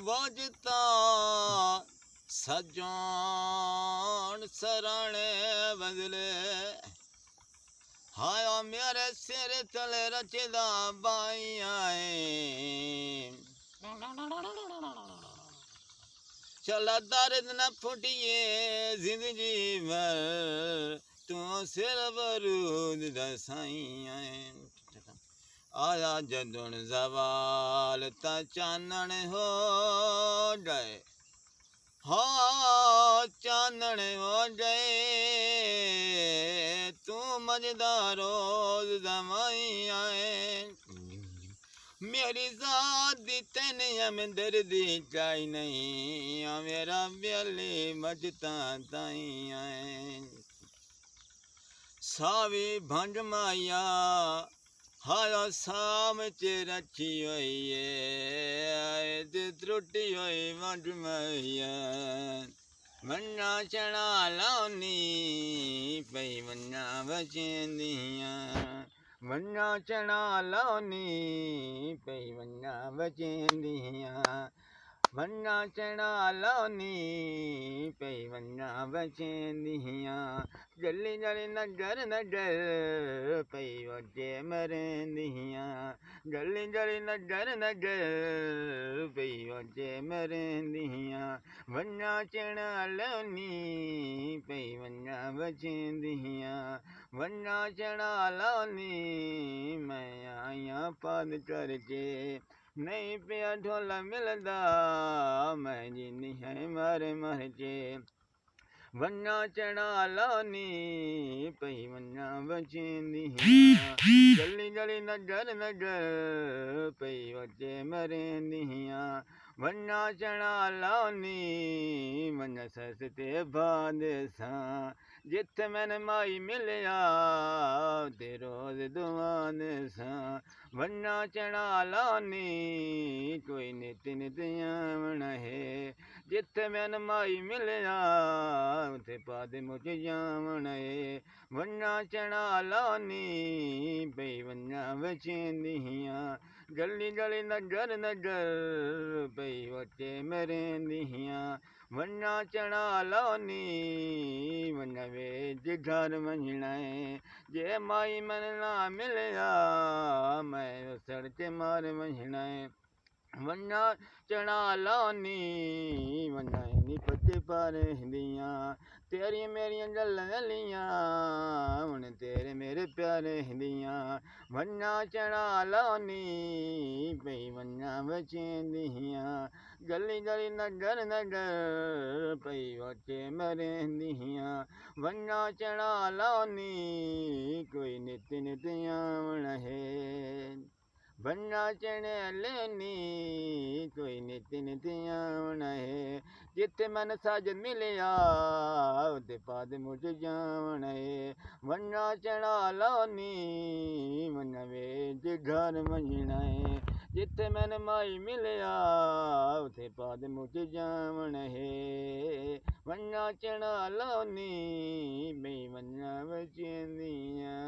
ਵਜਤਾ ਸਜਣ ਸਰਣੇ ਬਦਲੇ ਹਾਇਆ ਮੇਰੇ ਸਿਰ ਤਲੇ ਰਚਦਾ ਬਾਈਆਂ ਏ चला दर्द न फुटिए जिंदगी भर तू सिर बरूद दसाइया आया जदुन जवाल ता चानन हो जाए हाँ चानन हो जाए तू मजदा रोज दमाइया मेरी जात दी तेने में दर्दी चाई नहीं मेरा ब्याले मजता ताई सावी भंड माया हाया साम च रखी हुई है त्रुटी हुई भंड माया मन्ना चना लानी पई मन्ना बचेंदियां वन्ना चना लानी पई वन्ना बचेंदियां वन्ना चना लानी पई वन्ना बचेंदियां जल्ली जल्ली नजर नजर पई वजे मरेंदियां जल्ली जल्ली नजर नजर पई वजे मरेंदियां वन्ना चना लानी पई वन्ना बचेंदियां वन्ना चना लानी मैं आया पद करके नहीं पिया ढोला मिलदा मैं जिनी है मर मर के वन्ना चना लानी पई वन्ना बचेंदियां जल्ली जल्ली नजर नजर पई वजे मरेंदियां वन्ना चना लानी मन सस्ते बादशां जिथे मैंने माई मिलिया ते रोज दुआन सा वन्ना चना लानी कोई नित नित आमना है जिथे मैंने माई मिलिया उथे पाद मुझे जामना है वन्ना चना लानी पई वन्ना बचेंदियां जल्दी जल्दी नजर नजर पई वचे मरेंदियां वन्ना चना लानी वन्ना वेज घर मंझनाए जे माई मन ना मिलिया मैं सड़ के मार मंझनाए वन्ना चना लानी वन्ना नी पत्ते पार हिंदियां तेरी मेरियां गल्लां लियां हुण तेरे मेरे प्यारे हिंदियां वन्ना चना लानी पई वन्ना बचेंदियां गली गली नजर नजर पई वचे मरेंदियां वन्ना चना लानी कोई नित नित आमना है वन्ना चने लेनी कोई नित नित आमना है जिथे मन साजन मिलिया उते पाद मुझे जामना है वन्ना चना लानी वन्ना वेज घर मंझना है जिथे मैंने माई मिलिया उथे पाद मुझे जामना है वन्ना चना लानी पई वन्ना बचेंदियां।